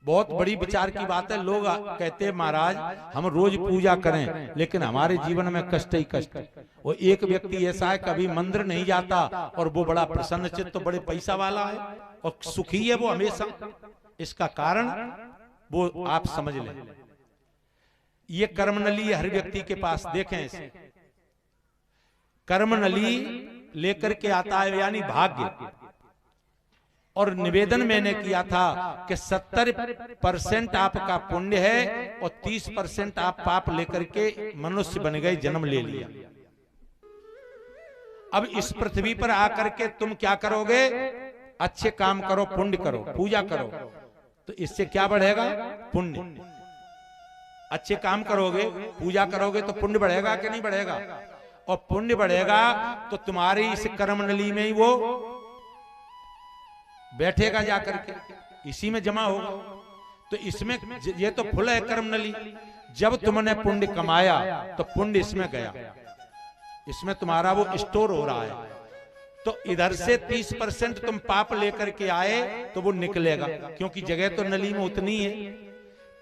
बहुत बड़ी विचार की बात है। लोग कहते हैं महाराज हम रोज पूजा करें लेकिन हमारे जीवन में कष्ट ही कष्ट। वो एक व्यक्ति ऐसा है कभी मंदिर नहीं जाता और वो बड़ा प्रसन्न चित्त, तो बड़े पैसा वाला है और सुखी है वो हमेशा। इसका कारण वो आप समझ लें, ये कर्मनली हर व्यक्ति के पास देखें इसे, कर्मनली लेकर के आता है यानी भाग्य। और निवेदन मैंने किया था कि 70% आपका पुण्य है और 30% आप पाप लेकर के मनुष्य बन गए, जन्म ले लिया। अब इस पृथ्वी पर आकर के तुम क्या करोगे? अच्छे काम करो, पुण्य करो, पूजा करो, तो इससे क्या बढ़ेगा? पुण्य। अच्छे काम करोगे, पूजा करोगे तो पुण्य बढ़ेगा कि नहीं बढ़ेगा? और पुण्य बढ़ेगा तो तुम्हारी इस कर्मनली में ही वो बैठेगा जाकर के, इसी में जमा होगा। तो इसमें ये तो फुल है कर्मनली। जब तुमने पुण्य कमाया तो पुण्य इसमें गया, इसमें तुम्हारा वो स्टोर हो रहा है। तो इधर से 30% तुम पाप लेकर के आए तो वो निकलेगा, क्योंकि जगह तो नली में उतनी है।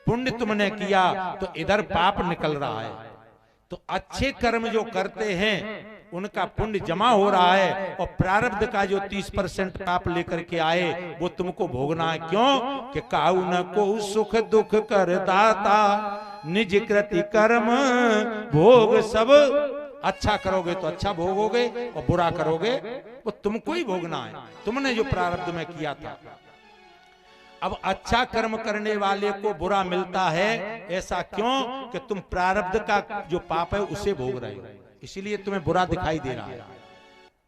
पुण्य तुमने किया तो इधर पाप निकल रहा है। तो अच्छे कर्म जो करते हैं उनका पुण्य जमा हो रहा है और प्रारब्ध का जो 30% पाप लेकर के आए वो तुमको भोगना है। क्यों? कि काऊ न को सुख दुख कर दाता, निज कृति कर्म भोग सब। अच्छा करोगे तो अच्छा भोगोगे और बुरा करोगे वो तुमको ही भोगना है, तुमने जो प्रारब्ध में किया था। अब अच्छा कर्म करने वाले को बुरा मिलता है, ऐसा क्यों? कि तुम प्रारब्ध का जो पाप है उसे भोग रहे हो, इसीलिए तुम्हें बुरा दिखाई दे रहा है।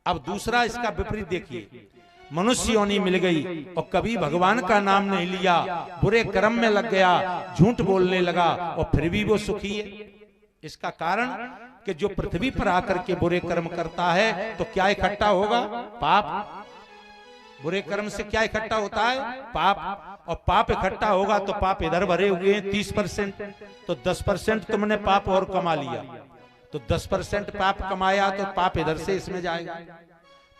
अब दूसरा इसका विपरीत देखिए, मनुष्य योनि मिल गई और कभी भगवान का नाम नहीं लिया, बुरे कर्म में लग गया, झूठ बोलने लगा और फिर भी वो सुखी है। इसका कारण कि जो पृथ्वी पर आकर के बुरे कर्म करता है तो क्या इकट्ठा होगा? पाप। बुरे कर्म से क्या इकट्ठा होता है? पाप। और पाप इकट्ठा होगा तो पाप इधर भरे हुए हैं 30%, तो 10% तुमने पाप और कमा लिया। तो 10% पाप कमाया तो पाप इधर से इसमें जाएगा,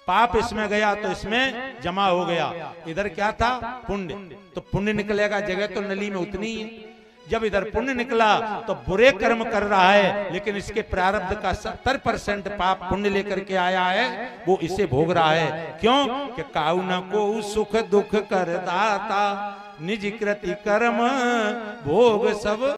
पाप इसमें गया तो इसमें जमा हो गया। इधर क्या था? पुण्य। तो पुण्य निकलेगा, जगह तो नली में उतनी है। जब इधर पुण्य निकला तो बुरे कर्म कर रहा है, लेकिन इसके प्रारब्ध का 70% पाप पुण्य लेकर के आया है, वो इसे भोग रहा है। क्यों? कि काऊ न को सुख दुख कर दाता, निज कृति कर्म भोग सब।